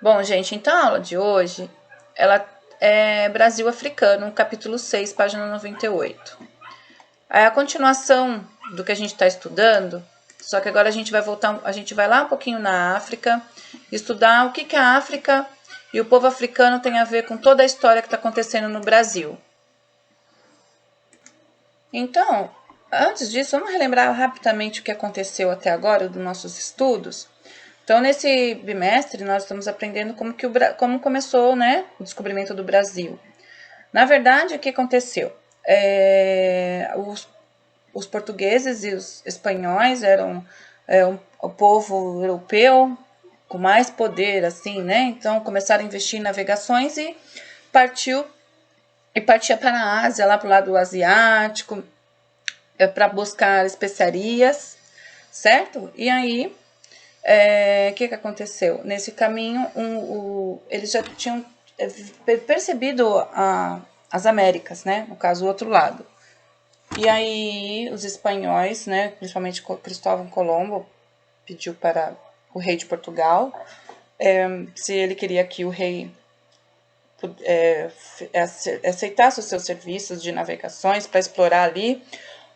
Bom, gente, então a aula de hoje, ela é Brasil Africano, capítulo 6, página 98. É a continuação do que a gente está estudando, só que agora a gente vai lá um pouquinho na África, estudar o que a África e o povo africano tem a ver com toda a história que está acontecendo no Brasil. Então, antes disso, vamos relembrar rapidamente o que aconteceu até agora dos nossos estudos. Então, nesse bimestre, nós estamos aprendendo como começou, né, o descobrimento do Brasil. Na verdade, o que aconteceu? Os portugueses e os espanhóis eram o povo europeu com mais poder, assim, né? Então, começaram a investir em navegações e partia para a Ásia, lá para o lado asiático, para buscar especiarias, certo? E aí, que aconteceu? Nesse caminho, eles já tinham percebido as Américas, né? No caso, o outro lado. E aí, os espanhóis, né? Principalmente Cristóvão Colombo, pediu para o rei de Portugal se ele queria que o rei aceitasse os seus serviços de navegações para explorar ali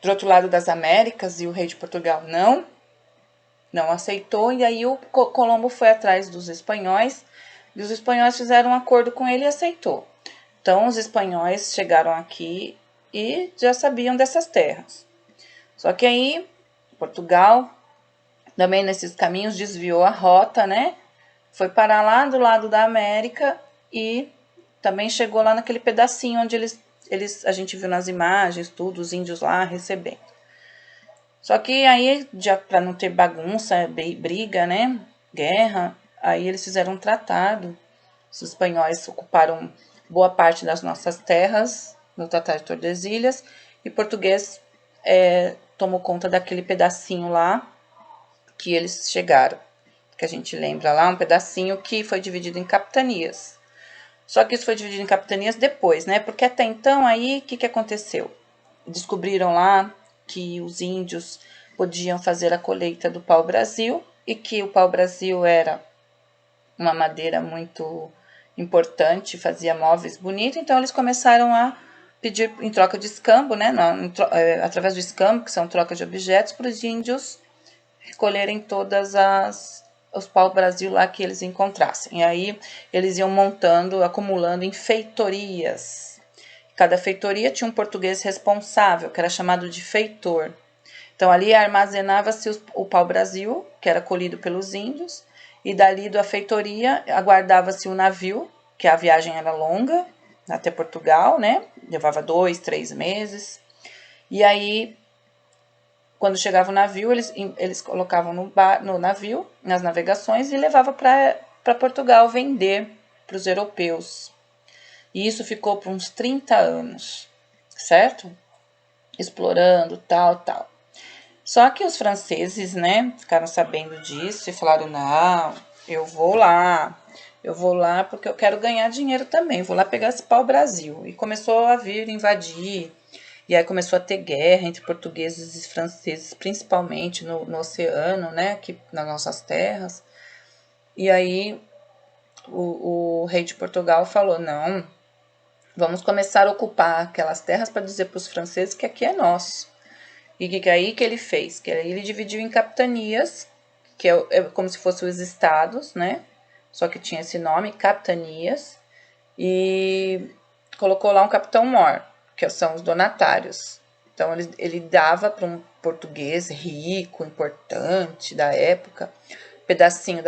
do outro lado das Américas, e o rei de Portugal não aceitou, e aí o Colombo foi atrás dos espanhóis, e os espanhóis fizeram um acordo com ele e aceitou. Então, os espanhóis chegaram aqui e já sabiam dessas terras. Só que aí, Portugal, também nesses caminhos, desviou a rota, né? Foi parar lá do lado da América e também chegou lá naquele pedacinho onde a gente viu nas imagens, tudo, os índios lá recebendo. Só que aí, já para não ter bagunça, briga, né? Guerra, aí eles fizeram um tratado. Os espanhóis ocuparam boa parte das nossas terras no Tratado de Tordesilhas, e português tomou conta daquele pedacinho lá que eles chegaram. Que a gente lembra lá, um pedacinho que foi dividido em capitanias. Só que isso foi dividido em capitanias depois, né? Porque até então aí, o que aconteceu? Descobriram lá que os índios podiam fazer a colheita do pau-brasil e que o pau-brasil era uma madeira muito importante, fazia móveis bonitos, então eles começaram a pedir em troca de escambo, né, através do escambo, que são troca de objetos, para os índios recolherem os pau-brasil lá que eles encontrassem. E aí eles iam montando, acumulando em feitorias. Cada feitoria tinha um português responsável, que era chamado de feitor. Então, ali armazenava-se o pau-brasil, que era colhido pelos índios, e dali da feitoria aguardava-se o navio, que a viagem era longa, até Portugal, né? Levava 2, 3 meses. E aí, quando chegava o navio, eles colocavam no navio, nas navegações, e levavam para Portugal vender para os europeus. E isso ficou por uns 30 anos, certo? Explorando, tal. Só que os franceses, né, ficaram sabendo disso e falaram, não, eu vou lá porque eu quero ganhar dinheiro também, vou lá pegar esse pau-brasil. E começou a vir invadir, e aí começou a ter guerra entre portugueses e franceses, principalmente no oceano, né, aqui nas nossas terras. E aí o rei de Portugal falou, não, vamos começar a ocupar aquelas terras para dizer para os franceses que aqui é nosso. E que aí que ele fez? Que aí ele dividiu em capitanias, que é como se fossem os estados, né? Só que tinha esse nome, capitanias, e colocou lá um capitão-mor, que são os donatários. Então ele dava para um português rico, importante da época, pedacinho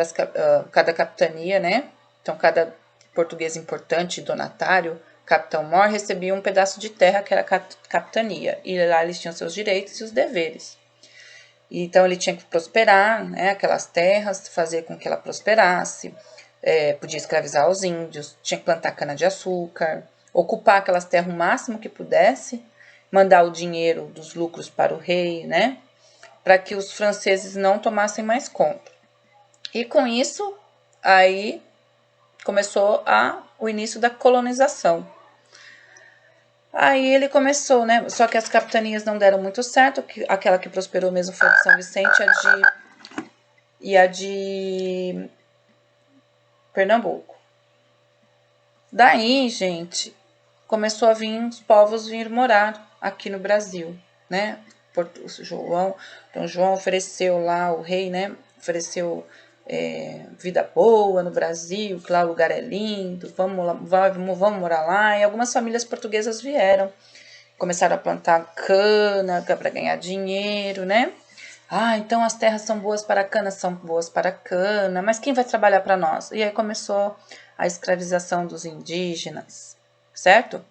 cada capitania, né? Então cada português importante, donatário, capitão-mor, recebia um pedaço de terra que era capitania, e lá eles tinham seus direitos e os deveres. Então ele tinha que prosperar, né, aquelas terras, fazer com que ela prosperasse, podia escravizar os índios, tinha que plantar cana-de-açúcar, ocupar aquelas terras o máximo que pudesse, mandar o dinheiro dos lucros para o rei, né, para que os franceses não tomassem mais conta. E com isso, aí começou o início da colonização. Aí ele começou, né? Só que as capitanias não deram muito certo. Aquela que prosperou mesmo foi a de São Vicente, a de. E a de. Pernambuco. Daí, gente, começou a vir os povos vir morar aqui no Brasil, né? Dom João ofereceu lá, o rei, né? Ofereceu vida boa no Brasil, que lá o lugar é lindo, vamos morar lá. E algumas famílias portuguesas vieram, começaram a plantar cana para ganhar dinheiro, né? Ah, então as terras são boas para a cana, são boas para a cana, mas quem vai trabalhar para nós? E aí começou a escravização dos indígenas, certo?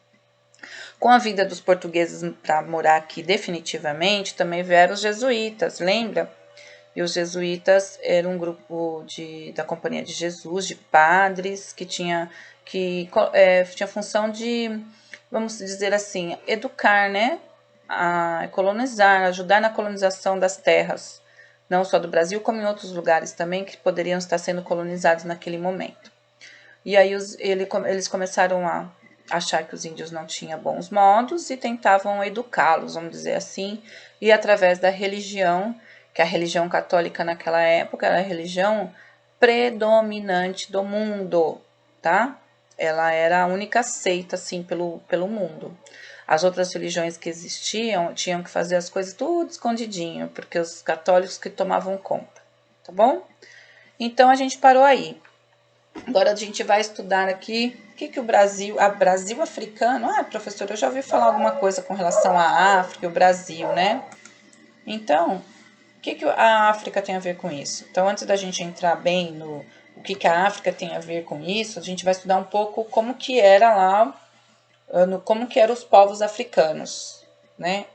Com a vinda dos portugueses para morar aqui definitivamente, também vieram os jesuítas, lembra? E os jesuítas eram um grupo da Companhia de Jesus, de padres, que tinha função de, vamos dizer assim, educar, né? A colonizar, ajudar na colonização das terras, não só do Brasil, como em outros lugares também que poderiam estar sendo colonizados naquele momento. E aí eles começaram a achar que os índios não tinham bons modos e tentavam educá-los, vamos dizer assim, e através da religião, que a religião católica naquela época era a religião predominante do mundo, tá? Ela era a única seita, assim, pelo mundo. As outras religiões que existiam tinham que fazer as coisas tudo escondidinho, porque os católicos que tomavam conta, tá bom? Então a gente parou aí. Agora a gente vai estudar aqui o que o Brasil africano. Ah, professora, eu já ouvi falar alguma coisa com relação à África e o Brasil, né? Então, o que a África tem a ver com isso? Então, antes da gente entrar bem no o que a África tem a ver com isso, a gente vai estudar um pouco como que era lá, como que eram os povos africanos, né?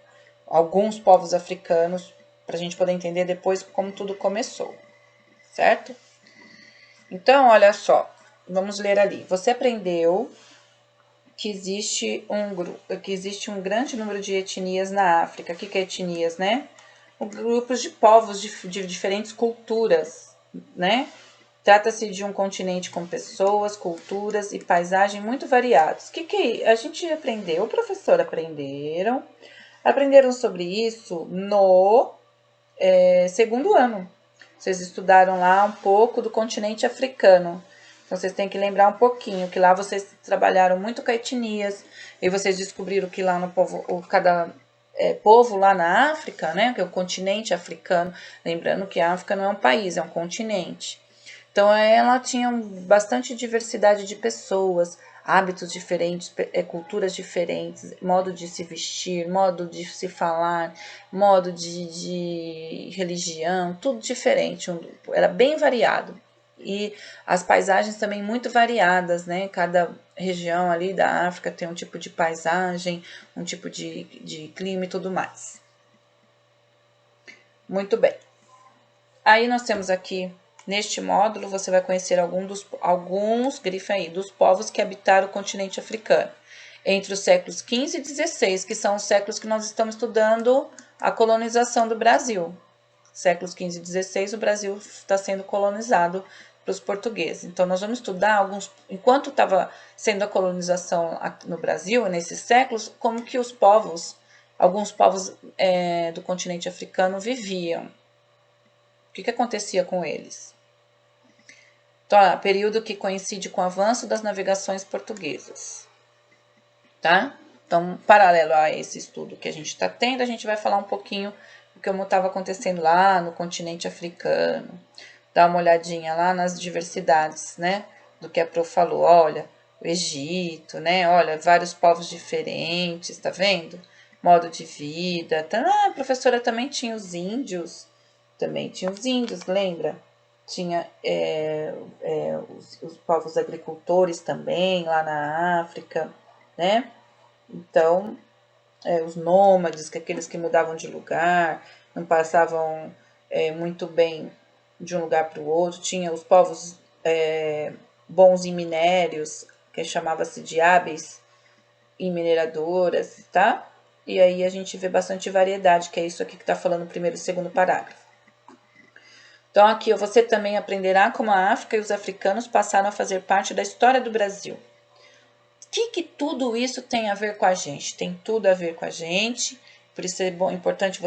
Alguns povos africanos, para a gente poder entender depois como tudo começou, certo? Então, olha só, vamos ler ali. Você aprendeu que existe um grande número de etnias na África. O que é etnias, né? Grupos de povos de diferentes culturas, né? Trata-se de um continente com pessoas, culturas e paisagem muito variados. O que a gente aprendeu? O professor aprenderam sobre isso no segundo ano. Vocês estudaram lá um pouco do continente africano. Então, vocês têm que lembrar um pouquinho que lá vocês trabalharam muito com etnias e vocês descobriram que lá no cada povo lá na África, né, que é o continente africano, lembrando que a África não é um país, é um continente. Então, ela tinha bastante diversidade de pessoas, hábitos diferentes, culturas diferentes, modo de se vestir, modo de se falar, modo de religião, tudo diferente, era bem variado. E as paisagens também muito variadas, né? Cada região ali da África tem um tipo de paisagem, um tipo de clima e tudo mais. Muito bem. Aí nós temos aqui, neste módulo, você vai conhecer alguns, grifa aí, dos povos que habitaram o continente africano. Entre os séculos XV e XVI, que são os séculos que nós estamos estudando a colonização do Brasil. Séculos XV e XVI, o Brasil está sendo colonizado pelos portugueses. Então, nós vamos estudar enquanto estava sendo a colonização no Brasil, nesses séculos, como que alguns povos do continente africano viviam. O que acontecia com eles? Então, período que coincide com o avanço das navegações portuguesas. Tá? Então, paralelo a esse estudo que a gente está tendo, a gente vai falar um pouquinho do que estava acontecendo lá no continente africano. Dar uma olhadinha lá nas diversidades, né? Do que a Pro falou. Olha, o Egito, né? Olha, vários povos diferentes, tá vendo? Modo de vida. A professora também tinha os índios. Lembra? Tinha os povos agricultores também lá na África, né? Então, os nômades, aqueles que mudavam de lugar, não passavam muito bem de um lugar para o outro. Tinha os povos bons em minérios, que chamava-se de hábeis em mineradoras, tá? E aí a gente vê bastante variedade, que é isso aqui que está falando no primeiro e segundo parágrafo. Então, aqui você também aprenderá como a África e os africanos passaram a fazer parte da história do Brasil. O que tudo isso tem a ver com a gente? Tem tudo a ver com a gente Por isso é importante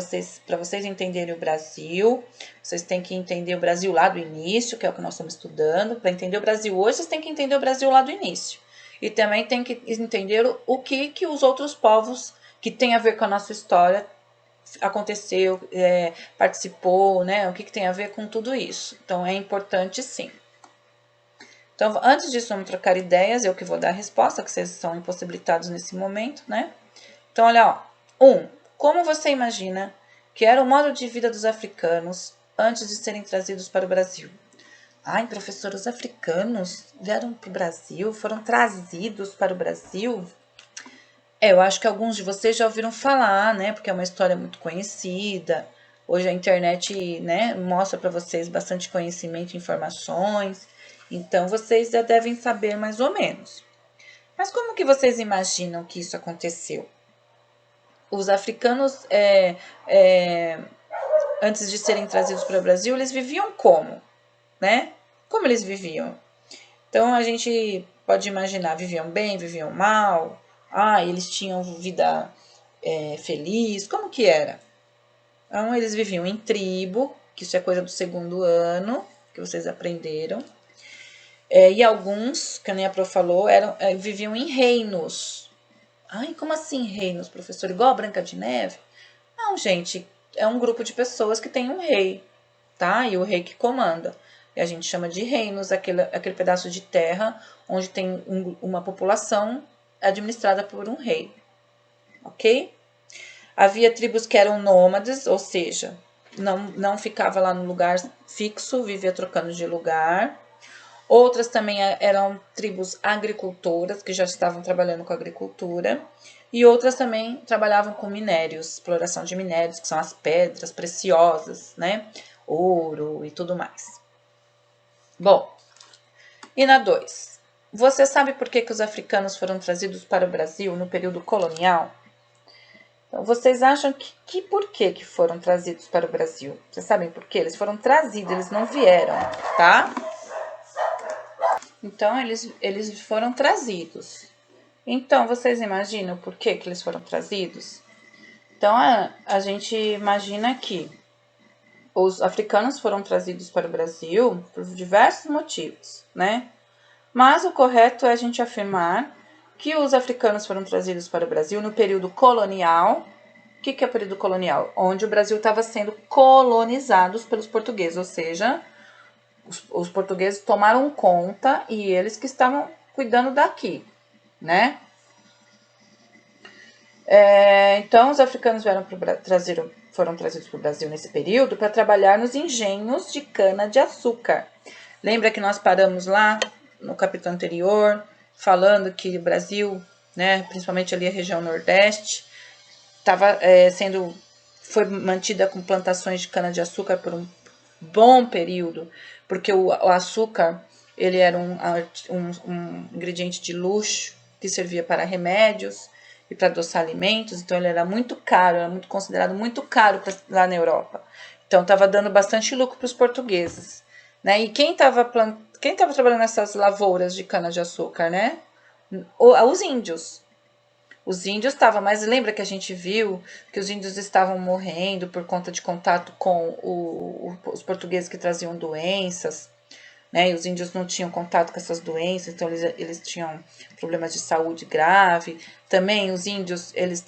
para vocês entenderem o Brasil. Vocês têm que entender o Brasil lá do início, que é o que nós estamos estudando. Para entender o Brasil hoje, vocês têm que entender o Brasil lá do início. E também tem que entender o que os outros povos que tem a ver com a nossa história aconteceu, participou, né? O que tem a ver com tudo isso. Então, é importante sim. Então, antes disso, vamos trocar ideias. Eu que vou dar a resposta, que vocês são impossibilitados nesse momento, né? Então, olha, ó. Como você imagina que era o modo de vida dos africanos antes de serem trazidos para o Brasil? Ai, professor, os africanos vieram para o Brasil, foram trazidos para o Brasil? Eu acho que alguns de vocês já ouviram falar, né? Porque é uma história muito conhecida. Hoje a internet, né, mostra para vocês bastante conhecimento e informações. Então, vocês já devem saber mais ou menos. Mas como que vocês imaginam que isso aconteceu? Os africanos, antes de serem trazidos para o Brasil, eles viviam como, né? Como eles viviam? Então, a gente pode imaginar, viviam bem, viviam mal. Eles tinham vida feliz. Como que era? Então, eles viviam em tribo, que isso é coisa do 2º ano, que vocês aprenderam. E alguns, que nem a Pro falou, viviam em reinos. Ai, como assim reinos, professor? Igual a Branca de Neve? Não, gente, é um grupo de pessoas que tem um rei, tá? E o rei que comanda. E a gente chama de reinos, aquele pedaço de terra onde tem uma população administrada por um rei, ok? Havia tribos que eram nômades, ou seja, não ficava lá no lugar fixo, vivia trocando de lugar. Outras também eram tribos agricultoras, que já estavam trabalhando com agricultura. E outras também trabalhavam com minérios, exploração de minérios, que são as pedras preciosas, né? Ouro e tudo mais. Bom, e na 2. Você sabe por que os africanos foram trazidos para o Brasil no período colonial? Então, vocês acham que por que foram trazidos para o Brasil? Vocês sabem por quê? Eles foram trazidos, eles não vieram, tá? Então, eles foram trazidos. Então, vocês imaginam por que eles foram trazidos? Então, a gente imagina que os africanos foram trazidos para o Brasil por diversos motivos, né? Mas o correto é a gente afirmar que os africanos foram trazidos para o Brasil no período colonial. O que é o período colonial? Onde o Brasil estava sendo colonizado pelos portugueses, ou seja, os portugueses tomaram conta e eles que estavam cuidando daqui, né? Então, os africanos foram trazidos para o Brasil nesse período para trabalhar nos engenhos de cana-de-açúcar. Lembra que nós paramos lá no capítulo anterior, falando que o Brasil, né, principalmente ali a região Nordeste, foi mantida com plantações de cana-de-açúcar por um bom período, porque o açúcar ele era um ingrediente de luxo que servia para remédios e para adoçar alimentos, então ele era muito caro, era considerado muito caro lá na Europa. Então estava dando bastante lucro para os portugueses, né? E quem estava trabalhando nessas lavouras de cana-de-açúcar, né? Os índios. Os índios estavam, mas lembra que a gente viu que os índios estavam morrendo por conta de contato com os portugueses que traziam doenças, né? E os índios não tinham contato com essas doenças, então eles tinham problemas de saúde grave. Também os índios, eles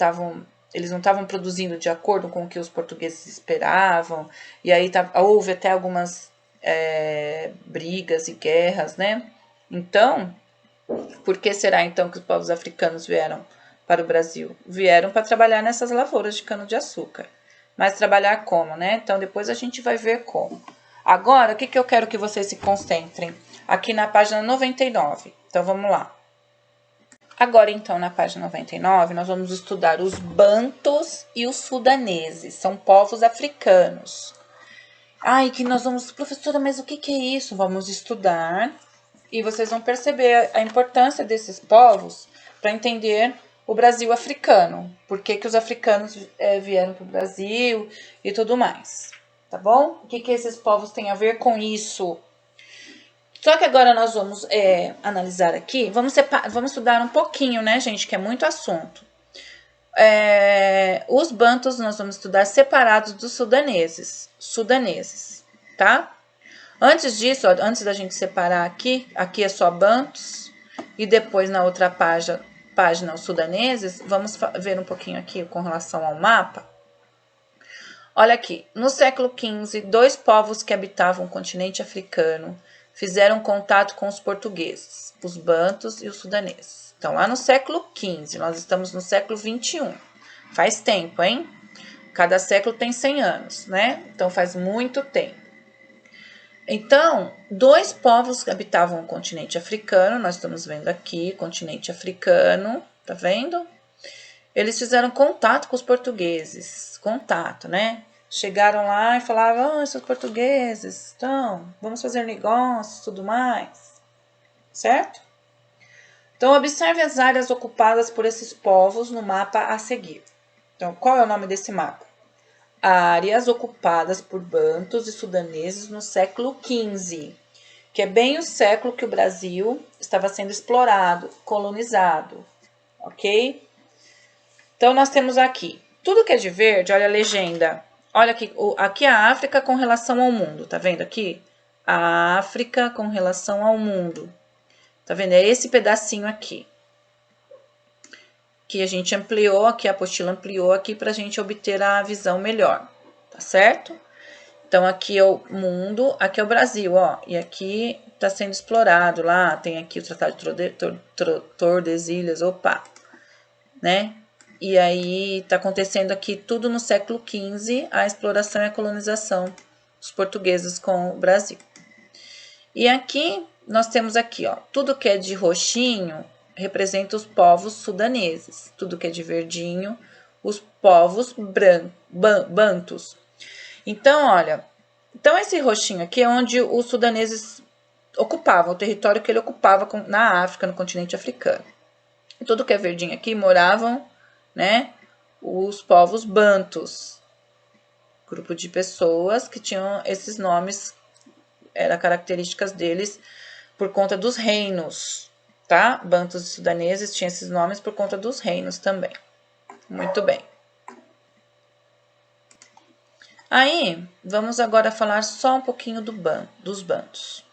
não estavam produzindo de acordo com o que os portugueses esperavam, e aí houve até algumas brigas e guerras, né? Então, por que será então que os povos africanos vieram para o Brasil? Vieram para trabalhar nessas lavouras de cana-de-açúcar. Mas trabalhar como, né? Então, depois a gente vai ver como. Agora, o que eu quero que vocês se concentrem? Aqui na página 99. Então, vamos lá. Agora, então, na página 99, nós vamos estudar os bantus e os sudaneses. São povos africanos. Que nós vamos... Professora, mas o que é isso? Vamos estudar e vocês vão perceber a importância desses povos para entender o Brasil africano. Por que os africanos vieram para o Brasil e tudo mais. Tá bom? O que esses povos têm a ver com isso? Só que agora nós vamos analisar aqui. Vamos estudar um pouquinho, né, gente? Que é muito assunto. Os bantus nós vamos estudar separados dos sudaneses, tá? Antes disso, ó, antes da gente separar aqui é só bantus e depois na outra página os sudaneses, vamos ver um pouquinho aqui com relação ao mapa. Olha aqui, no século XV, 2 povos que habitavam o continente africano fizeram contato com os portugueses, os bantus e os sudaneses. Então, lá no século XV, nós estamos no século XXI. Faz tempo, hein? Cada século tem 100 anos, né? Então, faz muito tempo. Então, 2 povos que habitavam o continente africano, nós estamos vendo aqui, continente africano, tá vendo? Eles fizeram contato com os portugueses, contato, né? Chegaram lá e falavam, esses portugueses, então, vamos fazer negócios, tudo mais, certo? Então, observe as áreas ocupadas por esses povos no mapa a seguir. Então, qual é o nome desse mapa? Áreas ocupadas por bantus e sudaneses no século XV, que é bem o século que o Brasil estava sendo explorado, colonizado, ok? Então, nós temos aqui, tudo que é de verde, olha a legenda. Olha aqui, aqui a África com relação ao mundo, tá vendo aqui? A África com relação ao mundo. Tá vendo? É esse pedacinho aqui. Que a gente ampliou, aqui a apostila ampliou aqui para a gente obter a visão melhor, tá certo? Então, aqui é o mundo, aqui é o Brasil, ó. E aqui tá sendo explorado lá, tem aqui o Tratado de Tordesilhas, opa, né? E aí tá acontecendo aqui tudo no século XV, a exploração e a colonização dos portugueses com o Brasil. E aqui, nós temos aqui, ó, tudo que é de roxinho representa os povos sudaneses. Tudo que é de verdinho, os povos bantus. Então, olha, então esse roxinho aqui é onde os sudaneses ocupavam, o território que ele ocupava na África, no continente africano. E tudo que é verdinho aqui moravam, né, os povos bantus. Grupo de pessoas que tinham esses nomes, eram características deles por conta dos reinos, tá? Bantus e sudaneses tinham esses nomes por conta dos reinos também. Muito bem. Aí, vamos agora falar só um pouquinho dos bantus.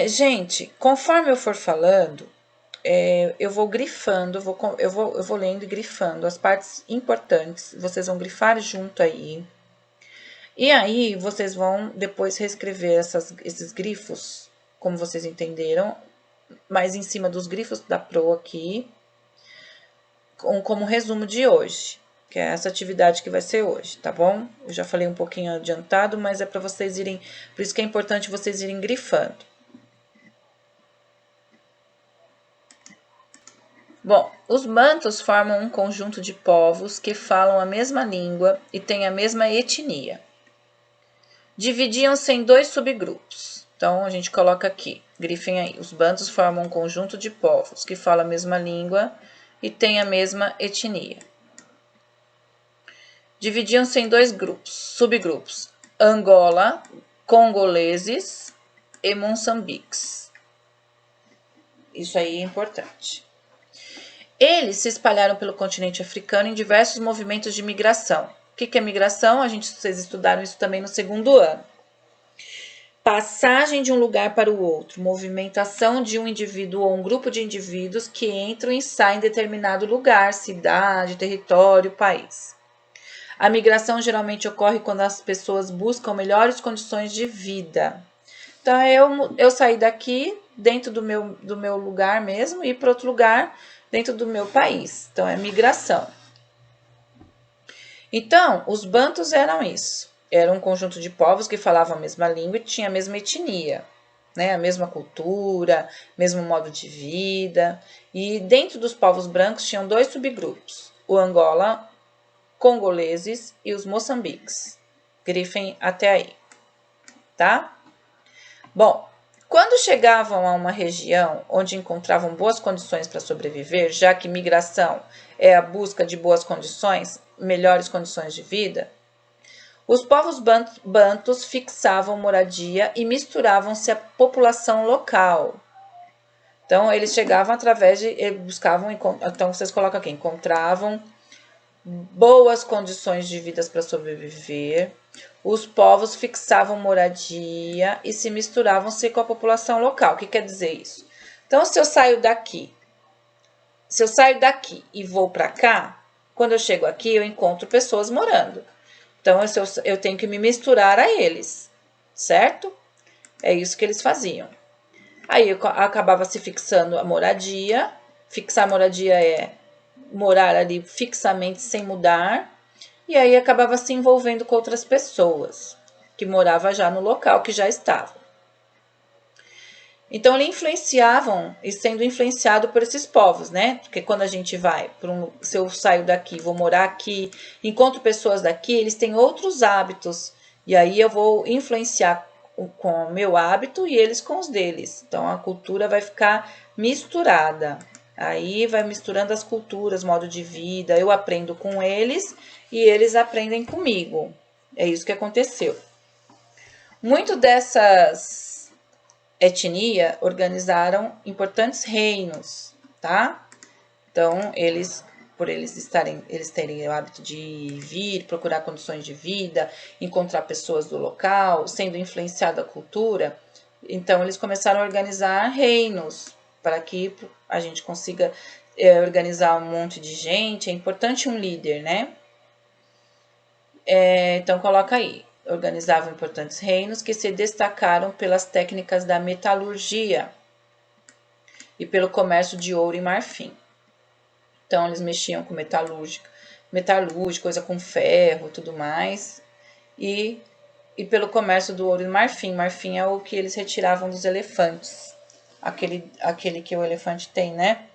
Gente, conforme eu for falando, eu vou grifando, eu vou lendo e grifando as partes importantes. Vocês vão grifar junto aí. E aí, vocês vão depois reescrever esses grifos, como vocês entenderam, mais em cima dos grifos da Pro aqui, como resumo de hoje, que é essa atividade que vai ser hoje, tá bom? Eu já falei um pouquinho adiantado, mas é para vocês irem, por isso que é importante vocês irem grifando. Bom, os bantus formam um conjunto de povos que falam a mesma língua e têm a mesma etnia. Dividiam-se em 2 subgrupos. Então, a gente coloca aqui, grifem aí. Os bantus formam um conjunto de povos que falam a mesma língua e têm a mesma etnia. Dividiam-se em 2 subgrupos. Angola, congoleses e moçambiques. Isso aí é importante. Eles se espalharam pelo continente africano em diversos movimentos de migração. O que é migração? Vocês estudaram isso também no 2º ano. Passagem de um lugar para o outro, movimentação de um indivíduo ou um grupo de indivíduos que entram e saem em determinado lugar, cidade, território, país. A migração geralmente ocorre quando as pessoas buscam melhores condições de vida. Então, eu saí daqui, dentro do meu lugar mesmo, e ir para outro lugar, dentro do meu país. Então, é migração. Então, os bantus eram isso. Era um conjunto de povos que falavam a mesma língua e tinham a mesma etnia, né? A mesma cultura, mesmo modo de vida. E dentro dos povos brancos tinham 2 subgrupos. O Angola, congoleses e os moçambiques. Grifem até aí, tá? Bom, quando chegavam a uma região onde encontravam boas condições para sobreviver, já que migração é a busca de boas condições, melhores condições de vida, os povos bantus fixavam moradia e misturavam-se à população local. Então, eles chegavam através de, buscavam, então vocês colocam aqui, encontravam boas condições de vida para sobreviver, os povos fixavam moradia e se misturavam-se com a população local. O que quer dizer isso? Então, se eu saio daqui e vou para cá, quando eu chego aqui, eu encontro pessoas morando. Então, eu tenho que me misturar a eles, certo? É isso que eles faziam. Aí acabava se fixando a moradia. Fixar a moradia é morar ali fixamente sem mudar. E aí acabava se envolvendo com outras pessoas que moravam já no local, que já estavam. Então, eles influenciavam e sendo influenciado por esses povos, né? Porque quando a gente vai, se eu saio daqui, vou morar aqui, encontro pessoas daqui, eles têm outros hábitos. E aí eu vou influenciar com o meu hábito e eles com os deles. Então, a cultura vai ficar misturada. Aí vai misturando as culturas, modo de vida. Eu aprendo com eles e eles aprendem comigo. É isso que aconteceu. Muito dessas etnia organizaram importantes reinos, tá? Então, por eles terem o hábito de vir, procurar condições de vida, encontrar pessoas do local, sendo influenciado a cultura, então eles começaram a organizar reinos para que a gente consiga organizar um monte de gente. É importante um líder, né? Então, coloca aí. Organizavam importantes reinos que se destacaram pelas técnicas da metalurgia e pelo comércio de ouro e marfim. Então, eles mexiam com metalúrgica, coisa com ferro, tudo mais, e pelo comércio do ouro e marfim. Marfim é o que eles retiravam dos elefantes, aquele que o elefante tem, né?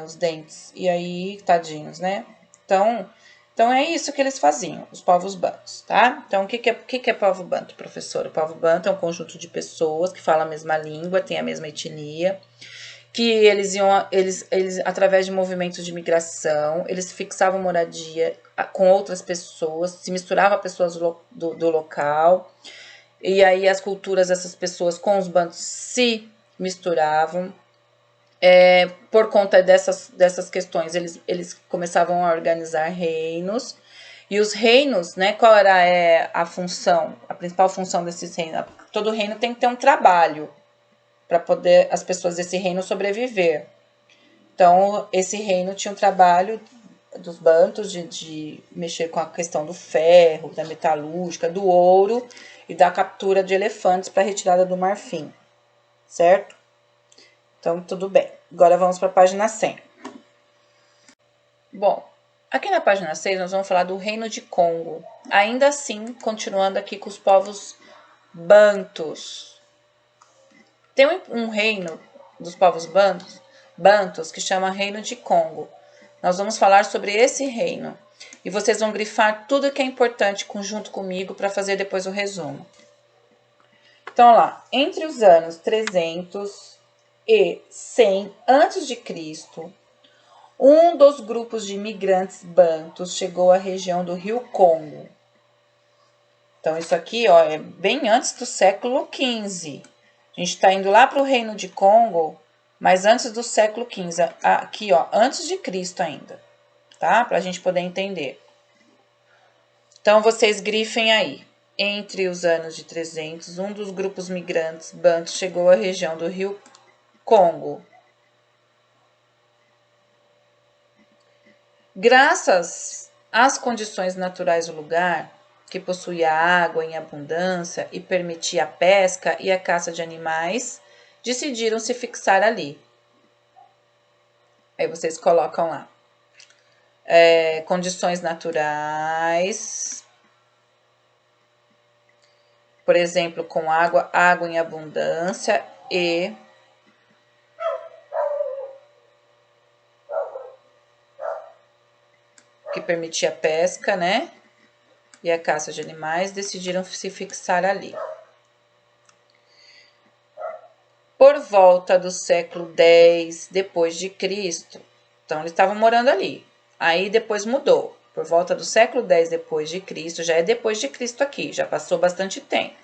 Os dentes. E aí, tadinhos, né? Então, é isso que eles faziam, os povos bantus, tá? Então, o que é povo banto, professor? O povo banto é um conjunto de pessoas que falam a mesma língua, tem a mesma etnia, que eles através de movimentos de migração, eles fixavam moradia com outras pessoas, se misturavam a pessoas do local, e aí as culturas dessas pessoas com os bantus se misturavam. Por conta dessas questões, eles começavam a organizar reinos. E os reinos, né? Qual era a função? A principal função desses reinos? Todo reino tem que ter um trabalho para poder as pessoas desse reino sobreviver. Então, esse reino tinha um trabalho dos bantus de mexer com a questão do ferro, da metalúrgica, do ouro e da captura de elefantes para retirada do marfim, certo? Então, tudo bem. Agora vamos para a página 100. Bom, aqui na página 6 nós vamos falar do Reino de Congo. Ainda assim, continuando aqui com os povos bantus. Tem um reino dos povos bantus que chama Reino de Congo. Nós vamos falar sobre esse reino. E vocês vão grifar tudo que é importante junto comigo para fazer depois o resumo. Então, lá, entre os anos 300 e 100 a.C., um dos grupos de imigrantes bantus chegou à região do rio Congo. Então, isso aqui é bem antes do século XV. A gente está indo lá para o Reino de Congo, mas antes do século XV. Aqui, antes de Cristo ainda, tá? Para a gente poder entender. Então, vocês grifem aí. Entre os anos de 300, um dos grupos migrantes bantus chegou à região do rio Congo. Graças às condições naturais do lugar, que possuía água em abundância e permitia a pesca e a caça de animais, decidiram se fixar ali. Aí vocês colocam lá. Condições naturais, por exemplo, com água em abundância e que permitia a pesca, né? E a caça de animais, decidiram se fixar ali. Por volta do século X depois de Cristo, então eles estavam morando ali. Aí depois mudou. Por volta do século X depois de Cristo, já é depois de Cristo aqui, já passou bastante tempo.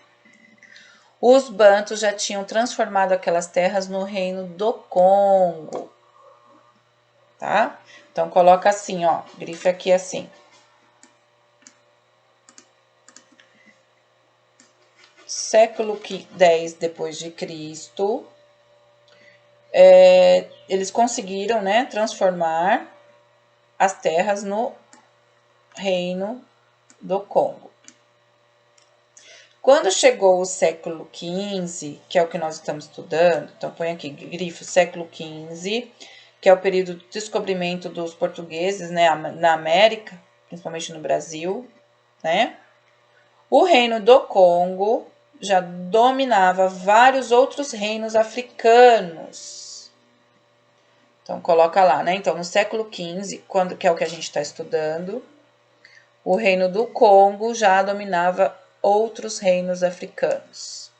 Os bantus já tinham transformado aquelas terras no reino do Congo, tá? Então, coloca assim, ó, grife aqui assim. Século X depois de Cristo, eles conseguiram, né, transformar as terras no reino do Congo. Quando chegou o século XV, que é o que nós estamos estudando, então põe aqui, grifo século XV, que é o período de descobrimento dos portugueses, né, na América, principalmente no Brasil, né? O reino do Congo já dominava vários outros reinos africanos. Então, coloca lá, né? Então, no século XV, que é o que a gente está estudando, o reino do Congo já dominava outros reinos africanos.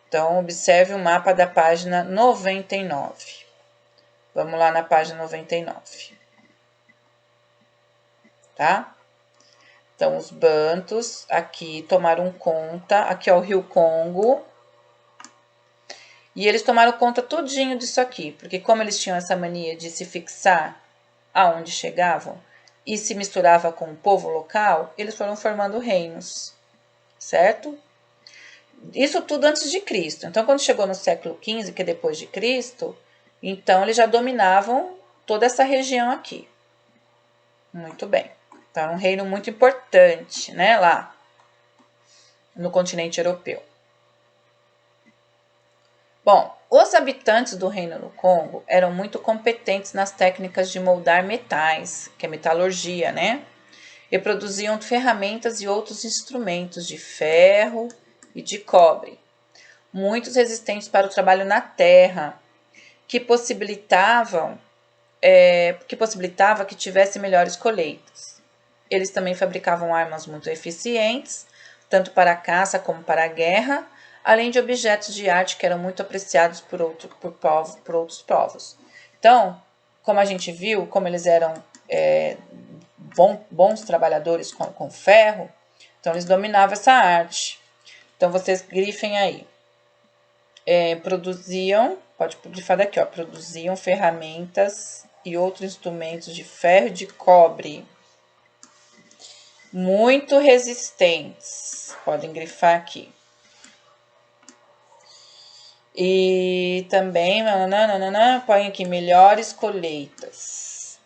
Então, observe o mapa da página 99. Vamos lá na página 99. Tá? Então, os bantus aqui tomaram conta, aqui é o rio Congo, e eles tomaram conta tudinho disso aqui, porque como eles tinham essa mania de se fixar aonde chegavam e se misturava com o povo local, eles foram formando reinos, certo? Isso tudo antes de Cristo. Então, quando chegou no século XV, que é depois de Cristo, então eles já dominavam toda essa região aqui. Muito bem. Então, um reino muito importante, né, lá no continente europeu. Bom, os habitantes do Reino do Congo eram muito competentes nas técnicas de moldar metais, que é metalurgia, né? E produziam ferramentas e outros instrumentos de ferro e de cobre, muitos resistentes para o trabalho na terra, que possibilitava que tivesse melhores colheitas. Eles também fabricavam armas muito eficientes, tanto para a caça como para a guerra, além de objetos de arte que eram muito apreciados por outros povos. Então, como a gente viu, como eles eram bons trabalhadores com ferro, então eles dominavam essa arte. Então, vocês grifem aí. Pode grifar daqui, ó, produziam ferramentas e outros instrumentos de ferro e de cobre, muito resistentes. Podem grifar aqui. E também, põe aqui, melhores colheitas.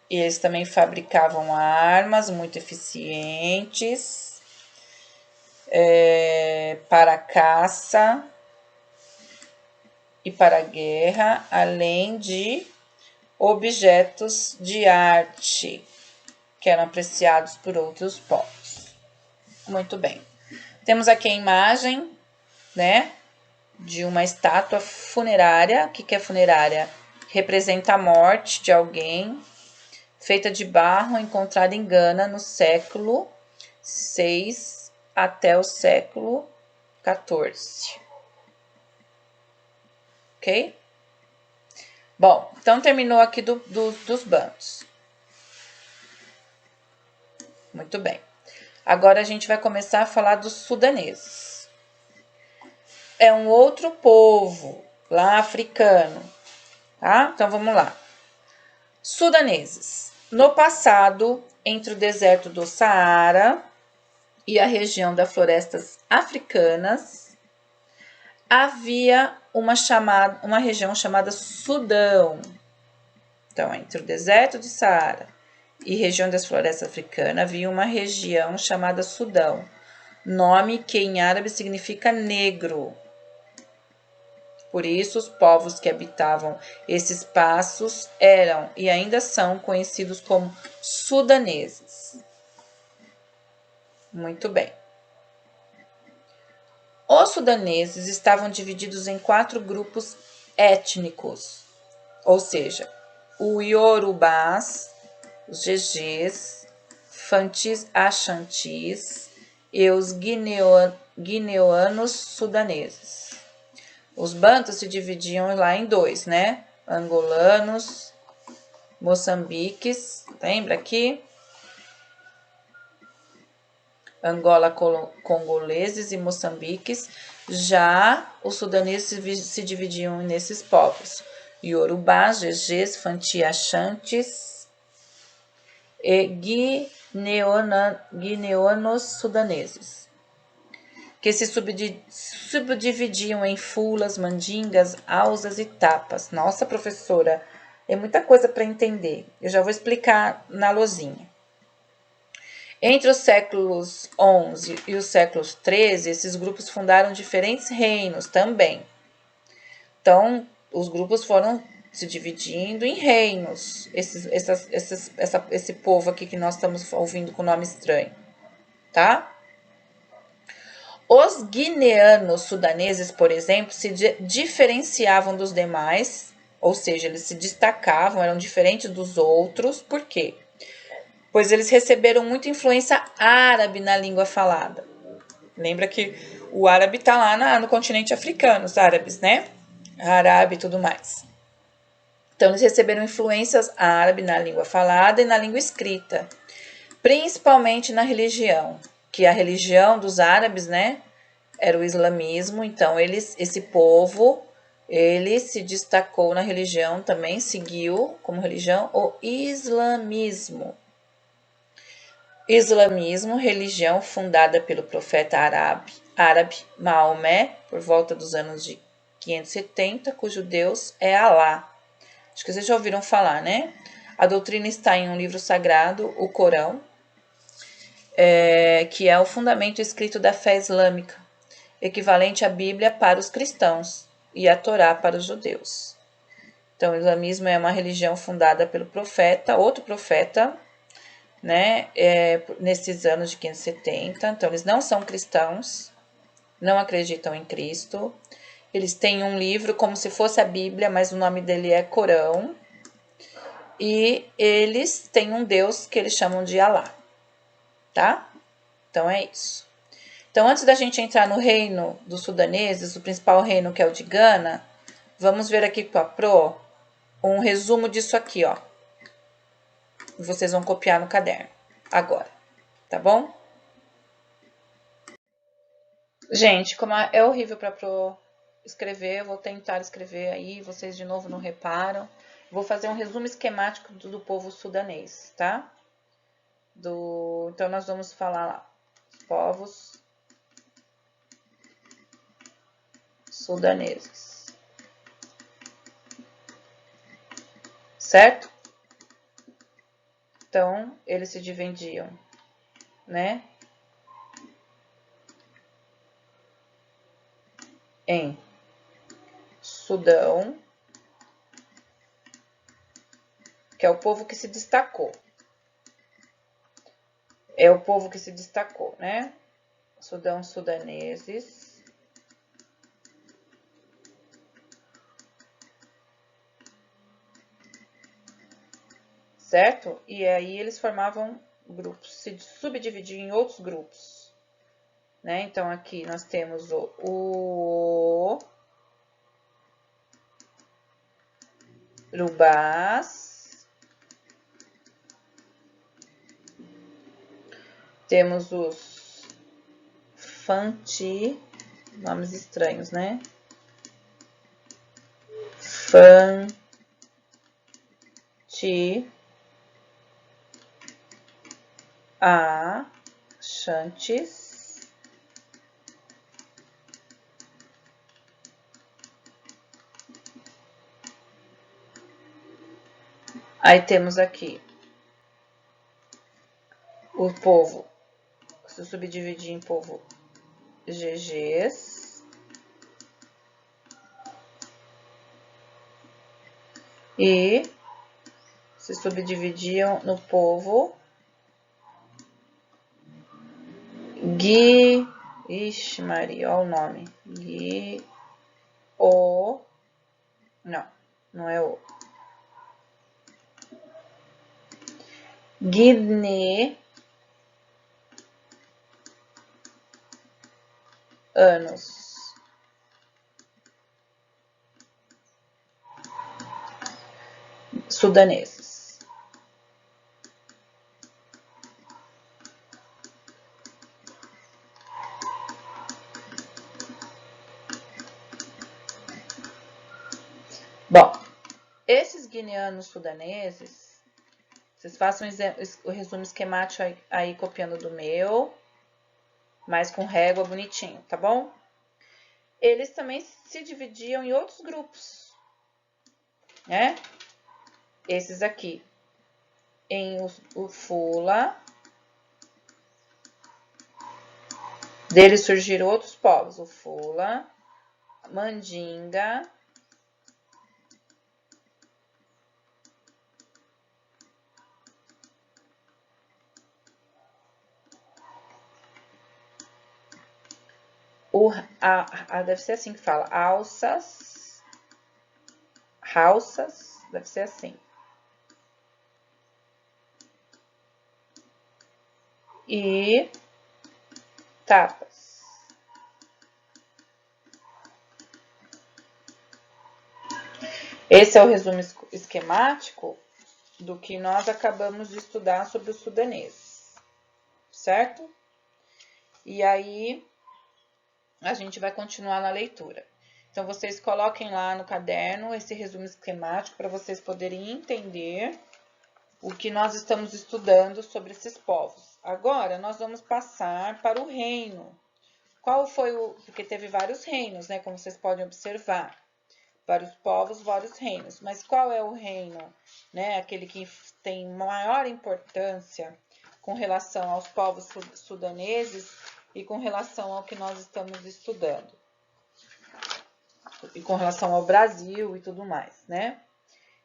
E eles também fabricavam armas muito eficientes para caça e para a guerra, além de objetos de arte que eram apreciados por outros povos. Muito bem. Temos aqui a imagem, né, de uma estátua funerária. O que é funerária? Representa a morte de alguém, feita de barro, encontrada em Gana no século VI até o século XIV. Ok? Bom, então terminou aqui dos bantus. Muito bem. Agora a gente vai começar a falar dos sudaneses. É um outro povo lá africano, tá? Então vamos lá. Sudaneses. No passado, entre o deserto do Saara e a região das florestas africanas, havia uma região chamada Sudão. Então, entre o deserto de Saara e região das florestas africanas, havia uma região chamada Sudão, nome que em árabe significa negro. Por isso, os povos que habitavam esses espaços eram e ainda são conhecidos como sudaneses. Muito bem. Os sudaneses estavam divididos em 4 grupos étnicos, ou seja, o Yorubás, os Gegés, Fantis Achantis e os guineanos sudaneses. Os bantus se dividiam lá em 2, né? Angolanos, moçambiques, lembra aqui? Angola, congoleses e moçambiques. Já os sudaneses se dividiam nesses povos: Yorubás, Gegés, Fanti, Achantes e guineanos sudaneses, que se subdividiam em fulas, mandingas, alzas e tapas. Nossa, professora, é muita coisa para entender. Eu já vou explicar na lousinha. Entre os séculos XI e os séculos XIII, esses grupos fundaram diferentes reinos também. Então, os grupos foram se dividindo em reinos. Esse povo aqui que nós estamos ouvindo com nome estranho, tá? Os guineanos sudaneses, por exemplo, se diferenciavam dos demais, ou seja, eles se destacavam, eram diferentes dos outros. Por quê? Pois eles receberam muita influência árabe na língua falada. Lembra que o árabe está lá no continente africano, os árabes, né? Árabe e tudo mais. Então, eles receberam influências árabes na língua falada e na língua escrita, principalmente na religião, que a religião dos árabes, né, era o islamismo. Então, esse povo, ele se destacou na religião, também seguiu como religião o islamismo. Islamismo, religião fundada pelo profeta árabe Maomé, por volta dos anos de 570, cujo Deus é Alá. Acho que vocês já ouviram falar, né? A doutrina está em um livro sagrado, o Corão, que é o fundamento escrito da fé islâmica, equivalente à Bíblia para os cristãos e à Torá para os judeus. Então, o islamismo é uma religião fundada pelo profeta, outro profeta, né, nesses anos de 570. Então, eles não são cristãos, não acreditam em Cristo. Eles têm um livro como se fosse a Bíblia, mas o nome dele é Corão. E eles têm um Deus que eles chamam de Alá, tá? Então, é isso. Então, antes da gente entrar no reino dos sudaneses, o principal reino que é o de Gana, vamos ver aqui com a Pro um resumo disso aqui, ó. Vocês vão copiar no caderno agora, tá bom? Gente, como é horrível para Pro escrever, eu vou tentar escrever aí, vocês de novo não reparam. Vou fazer um resumo esquemático do povo sudanês, tá? Então, nós vamos falar lá, os povos sudaneses, certo? Então, eles se dividiam, né, em Sudão, que é o povo que se destacou. É o povo que se destacou, né? Sudão, sudaneses. Certo? E aí eles formavam grupos, se subdividiam em outros grupos, né? Então, aqui nós temos o Urubás, temos os Fanti, nomes estranhos, né? Fanti, Achantes, aí temos aqui o povo, se subdividir em povo GGs e se subdividiam no povo Ixi, Maria, olha o nome. Não é o. Guineanos sudaneses. Bom, esses guineanos sudaneses, vocês façam o resumo esquemático aí copiando do meu, mas com régua bonitinho, tá bom? Eles também se dividiam em outros grupos, né? Esses aqui, em o Fula, deles surgiram outros povos, o Fula, Mandinga, deve ser assim que fala, alças, deve ser assim. E tapas. Esse é o resumo esquemático do que nós acabamos de estudar sobre os sudaneses, certo? E aí, a gente vai continuar na leitura. Então, vocês coloquem lá no caderno esse resumo esquemático para vocês poderem entender o que nós estamos estudando sobre esses povos. Agora, nós vamos passar para o reino. Qual foi o... Porque teve vários reinos, né? Como vocês podem observar. Vários povos, vários reinos. Mas qual é o reino, né? Aquele que tem maior importância com relação aos povos sudaneses e com relação ao que nós estamos estudando. E com relação ao Brasil e tudo mais, né?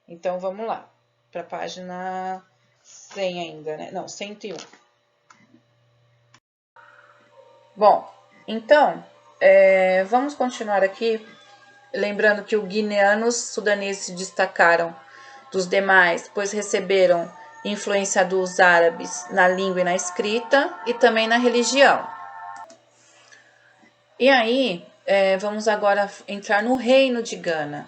Então, vamos lá. Para a página 100 ainda, né? Não, 101. Bom, então, vamos continuar aqui. Lembrando que os guineanos sudaneses se destacaram dos demais, pois receberam influência dos árabes na língua e na escrita e também na religião. E aí, vamos agora entrar no reino de Gana.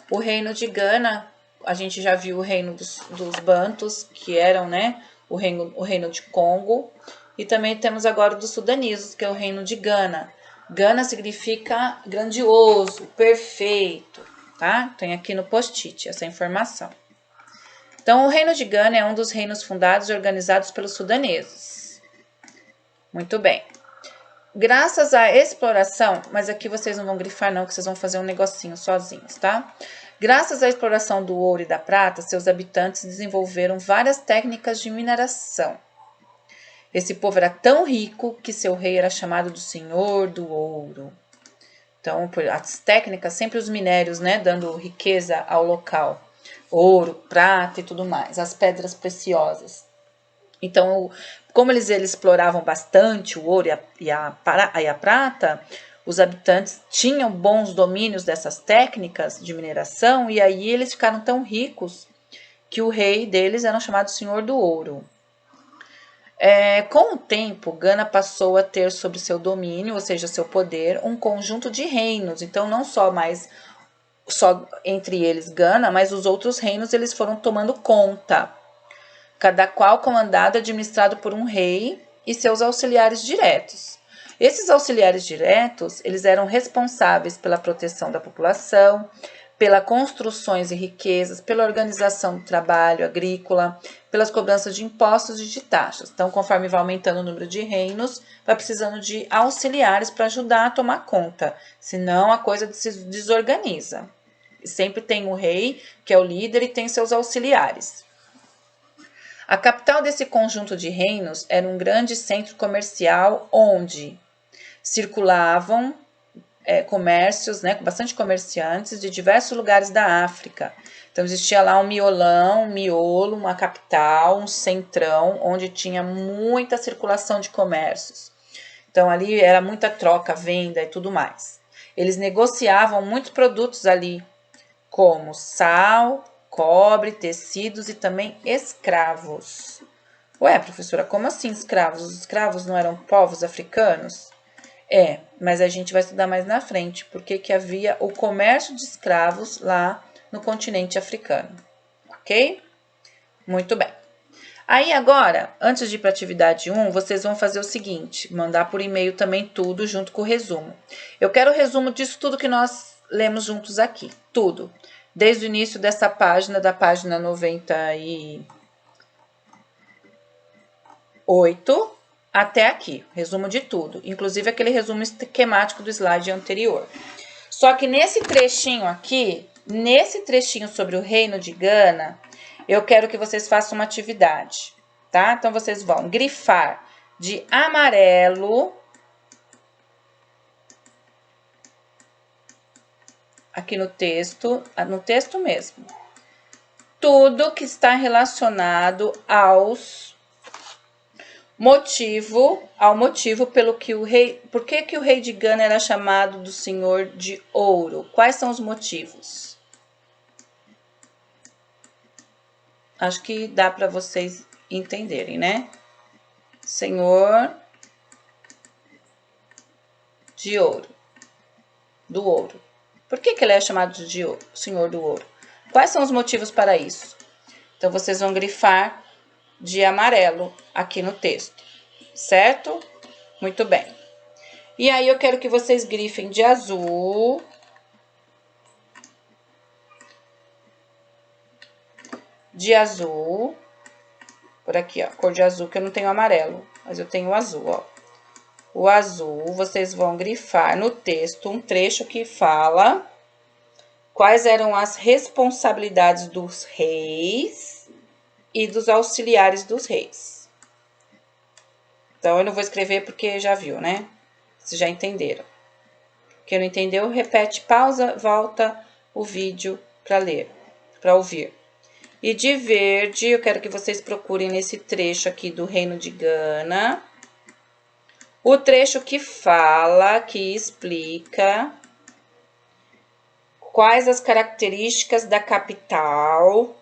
O reino de Gana, a gente já viu o reino dos bantus, que eram, né, o reino de Congo. E também temos agora o dos sudaneses, que é o reino de Gana. Gana significa grandioso, perfeito, tá? Tem aqui no post-it essa informação. Então, o reino de Gana é um dos reinos fundados e organizados pelos sudaneses. Muito bem. Graças à exploração, mas aqui vocês não vão grifar não, que vocês vão fazer um negocinho sozinhos, tá? Graças à exploração do ouro e da prata, seus habitantes desenvolveram várias técnicas de mineração. Esse povo era tão rico que seu rei era chamado do Senhor do Ouro. Então, as técnicas, sempre os minérios, né, dando riqueza ao local. Ouro, prata e tudo mais, as pedras preciosas. Então, como eles exploravam bastante o ouro e a prata, os habitantes tinham bons domínios dessas técnicas de mineração e aí eles ficaram tão ricos que o rei deles era chamado Senhor do Ouro. Com o tempo, Gana passou a ter sob seu domínio, ou seja, seu poder, um conjunto de reinos. Então, não só entre eles Gana, mas os outros reinos eles foram tomando conta. Cada qual comandado e administrado por um rei e seus auxiliares diretos. Esses auxiliares diretos, eles eram responsáveis pela proteção da população, pelas construções e riquezas, pela organização do trabalho agrícola, pelas cobranças de impostos e de taxas. Então, conforme vai aumentando o número de reinos, vai precisando de auxiliares para ajudar a tomar conta, senão a coisa se desorganiza. Sempre tem o rei, que é o líder, e tem seus auxiliares. A capital desse conjunto de reinos era um grande centro comercial onde circulavam comércios, né, com bastante comerciantes de diversos lugares da África. Então, existia lá um miolo, uma capital, um centrão, onde tinha muita circulação de comércios. Então, ali era muita troca, venda e tudo mais. Eles negociavam muitos produtos ali, como sal, cobre, tecidos e também escravos. Ué, professora, como assim escravos? Os escravos não eram povos africanos? Mas a gente vai estudar mais na frente, porque que havia o comércio de escravos lá no continente africano, ok? Muito bem. Aí agora, antes de ir para a atividade 1, vocês vão fazer o seguinte, mandar por e-mail também tudo junto com o resumo. Eu quero o resumo disso tudo que nós lemos juntos aqui, tudo. desde o início dessa página, da página 98 até aqui, resumo de tudo, inclusive aquele resumo esquemático do slide anterior. Só que nesse trechinho aqui, nesse trechinho sobre o reino de Gana, eu quero que vocês façam uma atividade, tá? Então, vocês vão grifar de amarelo aqui no texto mesmo, tudo que está relacionado ao motivo pelo que o rei, por que o rei de Gana era chamado do Senhor de Ouro? Quais são os motivos? Acho que dá para vocês entenderem, né? Senhor de Ouro, do ouro. Por que ele é chamado de Senhor do Ouro? Quais são os motivos para isso? Então, vocês vão grifar de amarelo aqui no texto, certo? Muito bem. E aí, eu quero que vocês grifem de azul. De azul. Por aqui, ó, cor de azul, que eu não tenho amarelo, mas eu tenho azul, ó. O azul, vocês vão grifar no texto um trecho que fala quais eram as responsabilidades dos reis e dos auxiliares dos reis. Então, eu não vou escrever porque já viu, né? Vocês já entenderam. Quem não entendeu, repete, pausa, volta o vídeo para ler, para ouvir. E de verde, eu quero que vocês procurem nesse trecho aqui do Reino de Gana, o trecho que fala, que explica quais as características da capital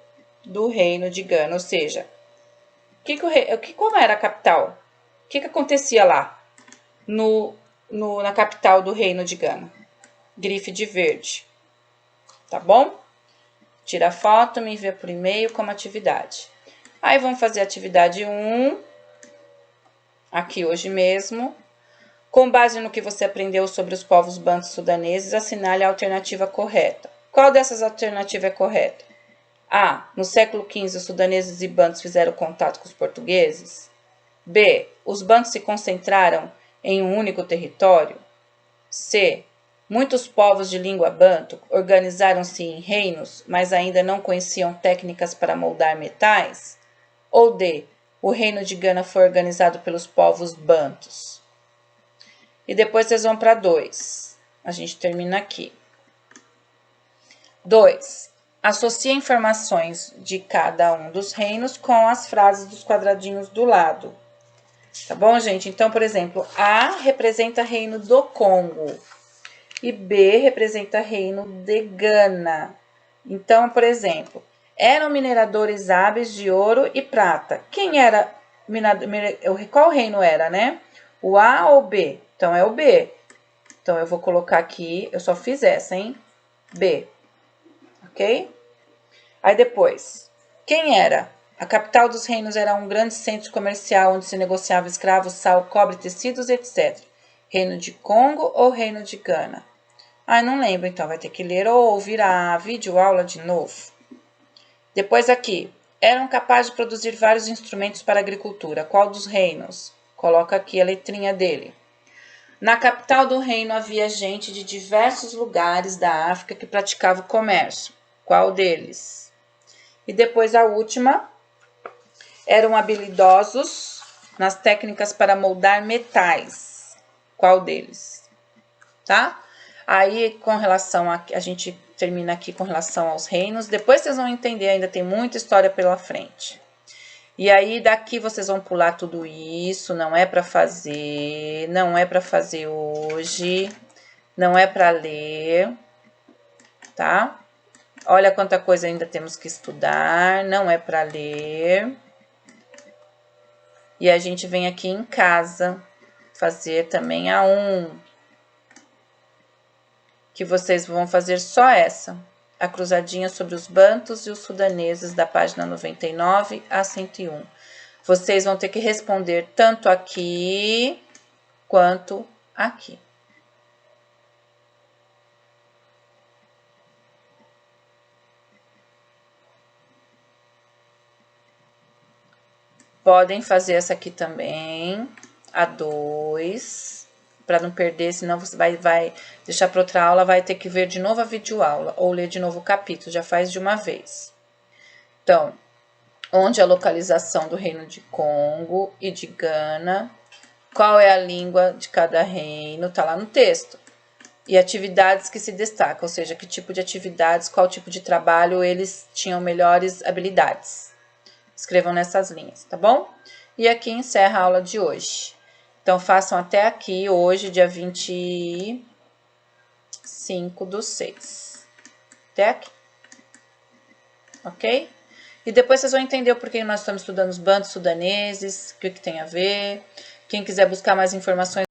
do Reino de Gana, ou seja, como era a capital? O que acontecia lá na capital do Reino de Gana? Grife de verde, tá bom? Tira a foto, me envia por e-mail como atividade. Aí, vamos fazer a atividade 1, aqui hoje mesmo. Com base no que você aprendeu sobre os povos bantus sudaneses, assinale a alternativa correta. Qual dessas alternativas é correta? A. No século XV, os sudaneses e bantus fizeram contato com os portugueses. B. Os bantus se concentraram em um único território. C. Muitos povos de língua banto organizaram-se em reinos, mas ainda não conheciam técnicas para moldar metais. Ou D. O reino de Gana foi organizado pelos povos bantus. E depois vocês vão para 2. A gente termina aqui. 2. Associe informações de cada um dos reinos com as frases dos quadradinhos do lado. Tá bom, gente? Então, por exemplo, A representa reino do Congo e B representa reino de Gana. Então, por exemplo, eram mineradores hábeis de ouro e prata. Quem era qual reino era, né? O A ou o B? Então, é o B. Então, eu vou colocar aqui, eu só fiz essa, hein? B. Ok? Aí, depois, quem era? A capital dos reinos era um grande centro comercial onde se negociava escravos, sal, cobre, tecidos, etc. Reino de Congo ou Reino de Gana? Ah, não lembro, então vai ter que ler ou ouvir a videoaula de novo. Depois aqui, eram capazes de produzir vários instrumentos para a agricultura. Qual dos reinos? Coloca aqui a letrinha dele. Na capital do reino havia gente de diversos lugares da África que praticava o comércio. Qual deles? E depois a última, eram habilidosos nas técnicas para moldar metais. Qual deles? Tá? Aí, com relação a gente termina aqui com relação aos reinos. Depois vocês vão entender, ainda tem muita história pela frente. E aí, daqui vocês vão pular tudo isso, não é para fazer, não é para fazer hoje, não é para ler, tá? Olha quanta coisa ainda temos que estudar, não é para ler. E a gente vem aqui em casa fazer também a 1, que vocês vão fazer só essa, a cruzadinha sobre os bantus e os sudaneses da página 99 a 101. Vocês vão ter que responder tanto aqui quanto aqui. podem fazer essa aqui também, a 2, para não perder, senão você vai deixar para outra aula, vai ter que ver de novo a videoaula, ou ler de novo o capítulo, já faz de uma vez. Então, onde é a localização do Reino de Congo e de Gana, qual é a língua de cada reino, tá lá no texto. E atividades que se destacam, ou seja, que tipo de atividades, qual tipo de trabalho eles tinham melhores habilidades. Escrevam nessas linhas, tá bom? E aqui encerra a aula de hoje. Então, façam até aqui, hoje, dia 25/6. Até aqui. Ok? E depois vocês vão entender o porquê nós estamos estudando os bandos sudaneses, o que tem a ver. Quem quiser buscar mais informações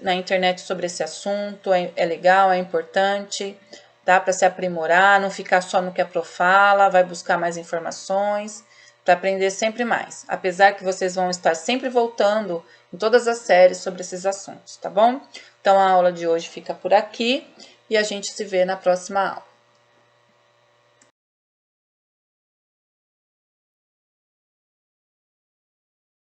na internet sobre esse assunto, é legal, é importante, tá? Para se aprimorar, não ficar só no que a prof fala, vai buscar mais informações, para aprender sempre mais. Apesar que vocês vão estar sempre voltando em todas as séries sobre esses assuntos, tá bom? Então, a aula de hoje fica por aqui e a gente se vê na próxima aula.